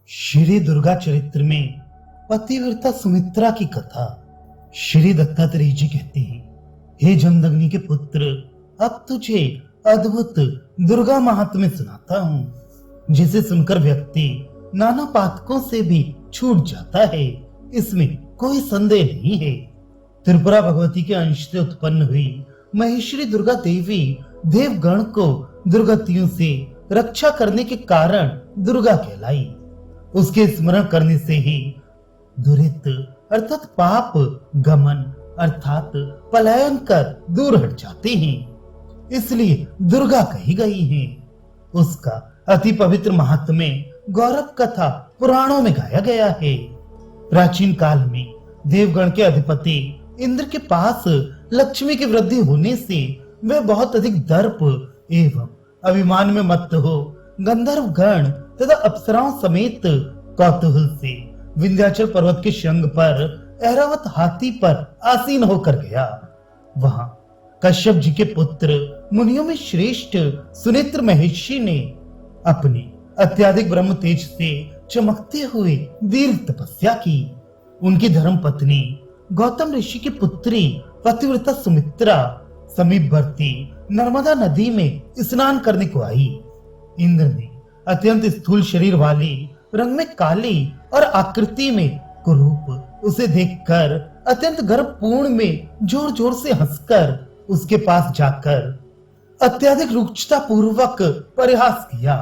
श्री दुर्गा चरित्र में पतिव्रता सुमित्रा की कथा। श्री दत्तात्रेय जी कहते हैं, हे जमदग्नि के पुत्र, अब तुझे अद्भुत दुर्गा महात्म्य सुनाता हूँ, जिसे सुनकर व्यक्ति नाना पातकों से भी छूट जाता है। इसमें कोई संदेह नहीं है। त्रिपुरा भगवती के अंश से उत्पन्न हुई महेश्वरी दुर्गा देवी देवगण को दुर्गतियों से रक्षा करने के कारण दुर्गा कहलाई। उसके स्मरण करने से ही दुरित अर्थात पाप गमन अर्थात पलायन कर दूर हट जाते हैं, इसलिए दुर्गा कही गई है। उसका अति पवित्र महात्म्य गौरव कथा पुराणों में गाया गया है। प्राचीन काल में देवगण के अधिपति इंद्र के पास लक्ष्मी की वृद्धि होने से वह बहुत अधिक दर्प एवं अभिमान में मत्त हो गंधर्व गण तथा अप्सराओं समेत कौतूहल से विंध्याचल पर्वत के शृंग पर ऐरावत हाथी पर आसीन होकर गया। वहां कश्यप जी के पुत्र मुनियों में श्रेष्ठ सुनेत्र महर्षि ने अपने अत्याधिक ब्रह्म तेज से चमकते हुए दीर्घ तपस्या की। उनकी धर्म पत्नी गौतम ऋषि की पुत्री पतिव्रता सुमित्रा समीपवर्ती नर्मदा नदी में स्नान करने को आई। इंद्र ने अत्यंत स्थूल शरीर वाली, रंग में काली और आकृति में कुरूप उसे देखकर अत्यंत गर्वपूर्ण में जोर जोर से हंसकर उसके पास जाकर अत्याधिक रुक्षता पूर्वक परिहास किया।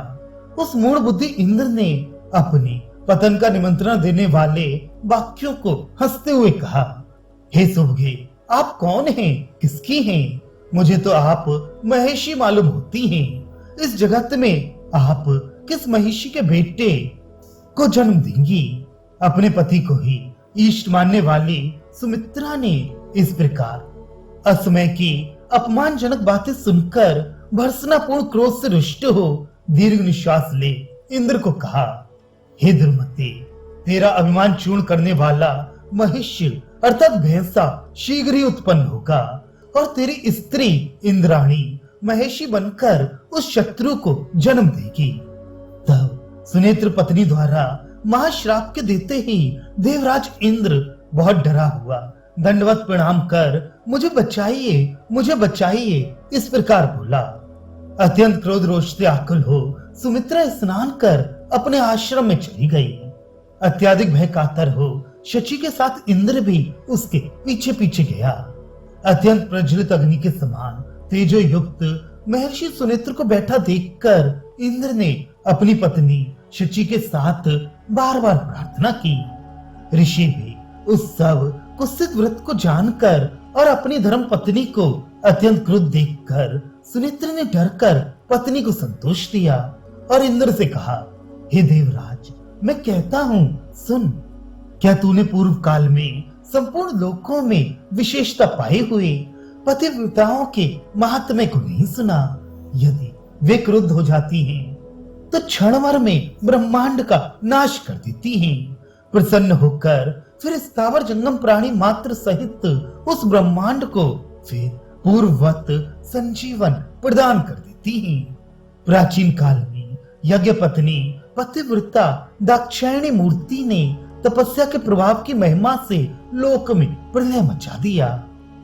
उस मूढ़ बुद्धि इंद्र ने अपने पतन का निमंत्रण देने वाले वाक्यों को हंसते हुए कहा, हे सुभगे, आप कौन हैं, किसकी हैं? मुझे तो आप महेशी मालूम होती हैं। इस जगत में आप किस महिषी के बेटे को जन्म देंगी? अपने पति को ही इष्ट मानने वाली सुमित्रा ने इस प्रकार असमय की अपमानजनक बातें सुनकर भर्सनापूर्ण क्रोध से रुष्ट हो दीर्घ निश्वास ले इंद्र को कहा, हे दुर्मते, तेरा अभिमान चूर्ण करने वाला महिष्य अर्थात भैंसा शीघ्र ही उत्पन्न होगा और तेरी स्त्री इंद्राणी महेशी बनकर उस शत्रु को जन्म देगी। तब सुनेत्र पत्नी द्वारा महाश्राप के देते ही देवराज इंद्र बहुत डरा हुआ दंडवत प्रणाम कर मुझे बचाइए, मुझे बचाइए इस प्रकार बोला। अत्यंत क्रोध रोष से आकुल हो सुमित्रा स्नान कर अपने आश्रम में चली गई। अत्याधिक भय कातर हो शची के साथ इंद्र भी उसके पीछे पीछे गया। अत्यंत प्रज्वलित अग्नि के समान तेजो युक्त महर्षि सुनेत्र को बैठा देखकर इंद्र ने अपनी पत्नी शची के साथ बार बार प्रार्थना की। ऋषि भी उस सब कुत्सित व्रत को जानकर और अपनी धर्म पत्नी को अत्यंत क्रुद्ध देखकर सुनेत्र ने डरकर पत्नी को संतोष दिया और इंद्र से कहा, हे देवराज, मैं कहता हूँ सुन। क्या तूने पूर्व काल में संपूर्ण लोकों में विशेषता पाए हुए पतिव्रताओं के महात्म्य को नहीं सुना? यदि वे क्रुद्ध हो जाती हैं तो क्षणभर में ब्रह्मांड का नाश कर देती हैं। प्रसन्न होकर फिर स्थावर जंगम प्राणी मात्र सहित उस ब्रह्मांड को फिर पूर्ववत संजीवन प्रदान कर देती हैं। प्राचीन काल में यज्ञ पत्नी पतिव्रता दाक्षायणी मूर्ति ने तपस्या के प्रभाव की महिमा से लोक में प्रलय मचा दिया।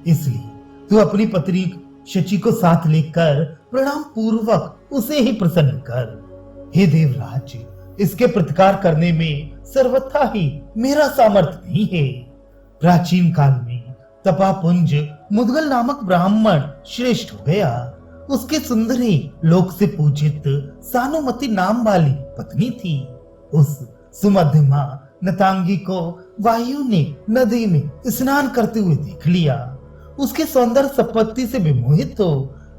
इसलिए तू अपनी पत्नी शची को साथ लेकर प्रणाम पूर्वक उसे ही प्रसन्न कर। हे देवराज, इसके प्रतिकार करने में सर्वथा ही मेरा सामर्थ्य नहीं है। प्राचीन काल में तपापुंज मुदगल नामक ब्राह्मण श्रेष्ठ हो गया। उसकी सुंदरी लोक से पूजित सानुमति नाम वाली पत्नी थी। उस सुमध्यमा नतांगी को वायु ने नदी में स्नान करते हुए देख लिया। उसके सौंदर्य संपत्ति से विमोहित हो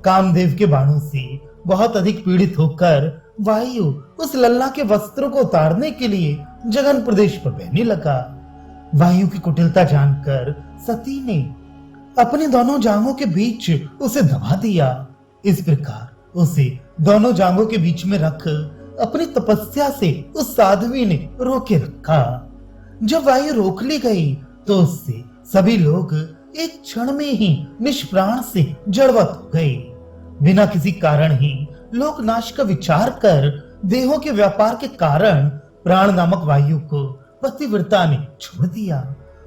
कामदेव के बाणों से बहुत अधिक पीड़ित होकर वायु उस लल्ला के वस्त्रों को उतारने के लिए जगन प्रदेश पर बहने लगा। वायु की कुटिलता जानकर सती ने अपने दोनों जांघों के बीच उसे दबा दिया। इस प्रकार उसे दोनों जांघों के बीच में रख अपनी तपस्या से उस साध्वी ने रोके रखा। जब वायु रोक ली गई तो उससे सभी लोग एक क्षण में ही निष्प्राण से जड़वत हो गए। बिना किसी कारण ही लोक नाश का विचार कर देहों के व्यापार के कारण प्राण नामक वायु को पतिव्रता ने छोड़ दिया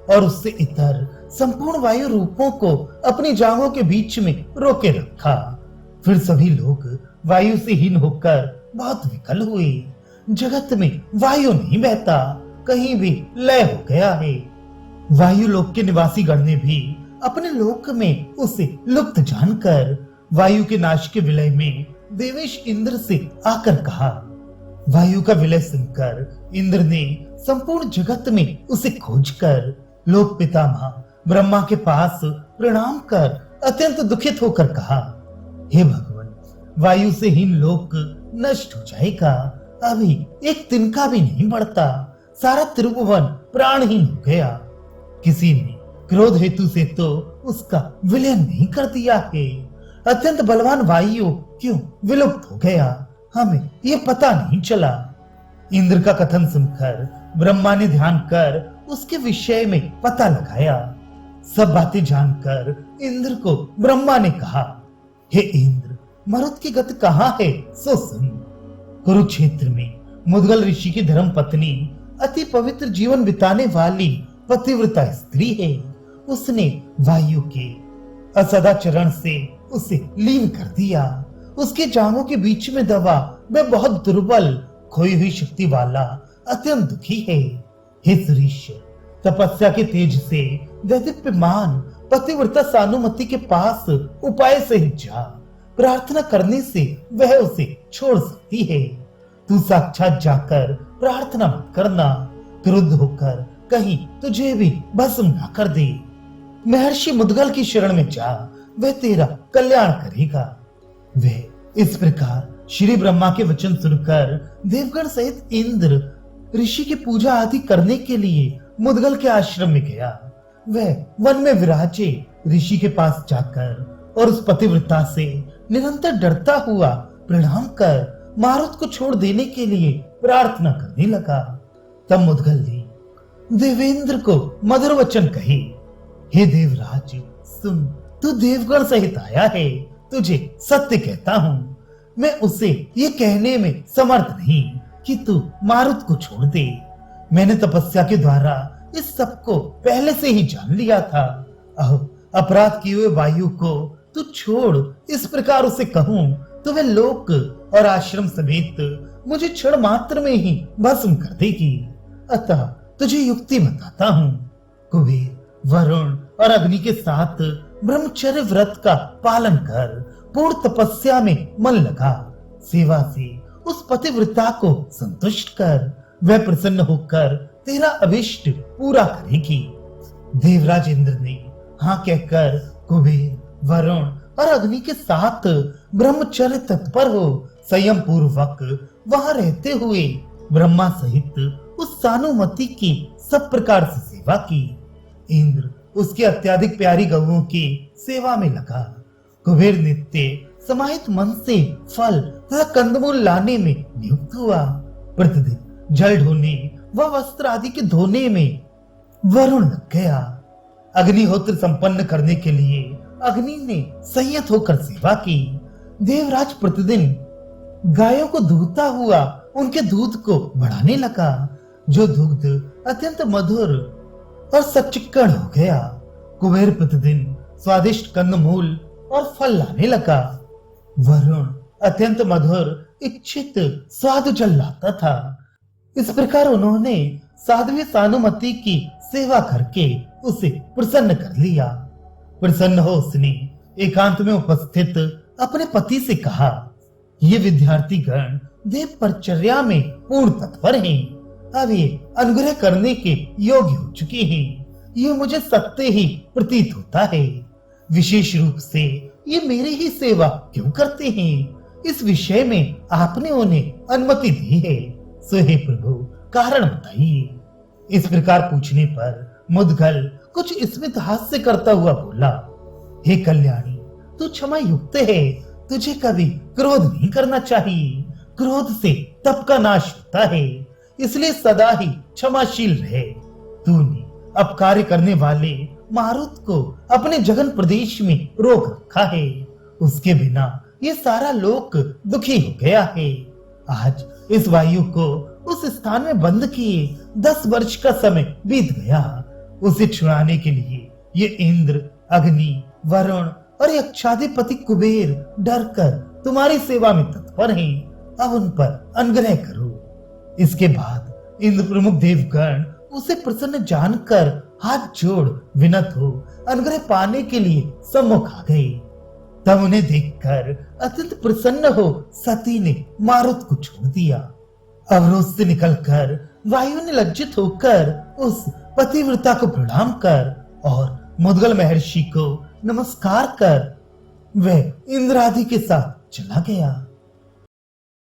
और उससे इतर संपूर्ण वायु रूपों को अपनी जांघों के बीच में रोके रखा। फिर सभी लोग वायु से हीन होकर बहुत विकल हुए। जगत में वायु नहीं बहता, कहीं भी लय हो गया है। वायु लोक के निवासी गण ने भी अपने लोक में उसे लुप्त जानकर वायु के नाश के विलय में देवेश इंद्र से आकर कहा। वायु का विलय सुनकर इंद्र ने संपूर्ण जगत में उसे खोजकर लोक पितामह ब्रह्मा के पास प्रणाम कर अत्यंत दुखित होकर कहा, हे भगवान, वायु से हीन लोक नष्ट हो जाएगा। अभी एक तिनका भी नहीं बढ़ता, सारा त्रिभुवन प्राणहीन हो गया। किसी ने क्रोध हेतु से तो उसका विलय नहीं कर दिया है। अत्यंत बलवान वायु क्यों विलुप्त हो गया, हमें ये पता नहीं चला। इंद्र का कथन सुनकर ब्रह्मा ने ध्यान कर उसके विषय में पता लगाया। सब बातें जानकर इंद्र को ब्रह्मा ने कहा, हे इंद्र, मरुत की गति कहाँ है सो सुन। कुरुक्षेत्र में मुद्गल ऋषि की धर्म पत्नी अति पवित्र जीवन बिताने वाली पतिव्रता स्त्री है। उसने वायु के असदाचरण से उसे लीन कर दिया। उसके जांघों के बीच में दबा वह बहुत दुर्बल खोई हुई शक्ति वाला अत्यंत दुखी है। हे सुरीश, तपस्या के तेज से दैदीप्यमान पतिव्रता सानुमति के पास उपाय से ही जा। प्रार्थना करने से वह उसे छोड़ सकती है। तू साक्षात जाकर प्रार्थना मत करना, क्रुद्ध होकर कहीं तुझे भी भस्म न कर दे। महर्षि मुद्गल की शरण में जा, वह तेरा कल्याण करेगा। वह इस प्रकार श्री ब्रह्मा के वचन सुनकर देवगण सहित इंद्र ऋषि की पूजा आदि करने के लिए मुद्गल के आश्रम में गया। वह वन में विराजे ऋषि के पास जाकर और उस पतिव्रता से निरंतर डरता हुआ प्रणाम कर मारुत को छोड़ देने के लिए प्रार्थना करने लगा। तब मुद्गल ने देवेंद्र को मधुर वचन कहे, हे देवराज सुन, तू देवगण सहित आया है, तुझे सत्य कहता हूँ। मैं उसे ये कहने में समर्थ नहीं कि तू मारुत को छोड़ दे। मैंने तपस्या के द्वारा इस सब को पहले से ही जान लिया था। अपराध किए हुए वायु को तू छोड़, इस प्रकार उसे कहूं तो वह लोक और आश्रम समेत मुझे क्षण मात्र में ही भस्म कर देगी। अतः तुझे युक्ति बताता हूँ। कुबेर, वरुण और अग्नि के साथ ब्रह्मचर्य व्रत का पालन कर पूर्ण तपस्या में मन लगा। सेवा से उस पतिव्रता को संतुष्ट कर, वह प्रसन्न होकर तेरा अभिष्ट पूरा करेगी। देवराज इंद्र ने हाँ कहकर कुबेर, वरुण और अग्नि के साथ ब्रह्मचर्य तत्पर हो संयम पूर्वक वहां रहते हुए ब्रह्मा सहित उस सानुमति की सब प्रकार से सेवा की। इंद्र उसके अत्यधिक प्यारी गौओं की सेवा में लगा। कुबेर नित्य समाहित मन से फल तथा कंदमूल लाने में नियुक्त हुआ। प्रतिदिन जल ढोने व वस्त्र आदि के धोने में वरुण लग गया। अग्निहोत्र संपन्न करने के लिए अग्नि ने संयत होकर सेवा की। देवराज प्रतिदिन गायों को दूहता हुआ उनके दूध को बढ़ाने लगा, जो दुग्ध अत्यंत मधुर और सचिक्कड़ हो गया। कुबेर प्रतिदिन स्वादिष्ट कंदमूल और फल लाने लगा। वरुण अत्यंत मधुर इच्छित स्वाद जल लाता था। इस प्रकार उन्होंने साध्वी सानुमति की सेवा करके उसे प्रसन्न कर लिया। प्रसन्न हो उसने एकांत में उपस्थित अपने पति से कहा, ये विद्यार्थी गण देव परिचर्या में पूर्ण तत्पर हैं। अब ये अनुग्रह करने के योग्य हो चुके हैं। ये मुझे सत्य ही प्रतीत होता है। विशेष रूप से ये मेरी ही सेवा क्यों करते हैं? इस विषय में आपने उन्हें अनुमति दी है, सो हे प्रभु कारण बताइए। इस प्रकार पूछने पर मुद्गल कुछ स्मित हास्य करता हुआ बोला, हे कल्याणी, तू क्षमा युक्त है। तुझे कभी क्रोध नहीं करना चाहिए। क्रोध से तप का नाश होता है, इसलिए सदा ही क्षमाशील रहे। तूने अब कार्य करने वाले मारुत को अपने जगन प्रदेश में रोक रखा है। उसके बिना ये सारा लोक दुखी हो गया है। आज इस वायु को उस स्थान में बंद किए 10 वर्ष का समय बीत गया। उसे छुड़ाने के लिए ये इंद्र, अग्नि, वरुण और यक्षाधिपति कुबेर डरकर तुम्हारी सेवा में तत्पर हैं। अब उन पर अनुग्रह करो। इसके बाद इंद्र प्रमुख देवगण उसे प्रसन्न जानकर हाथ जोड़ विनत हो अनुग्रह पाने के लिए सम्मुख आ गए। तब उन्हें देखकर अत्यंत प्रसन्न हो सती ने मारुत को छोड़ दिया। अवरोध से निकलकर वायु ने लज्जित होकर उस पतिव्रता को प्रणाम कर और मुद्गल महर्षि को नमस्कार कर वह इंद्र आदि के साथ चला गया।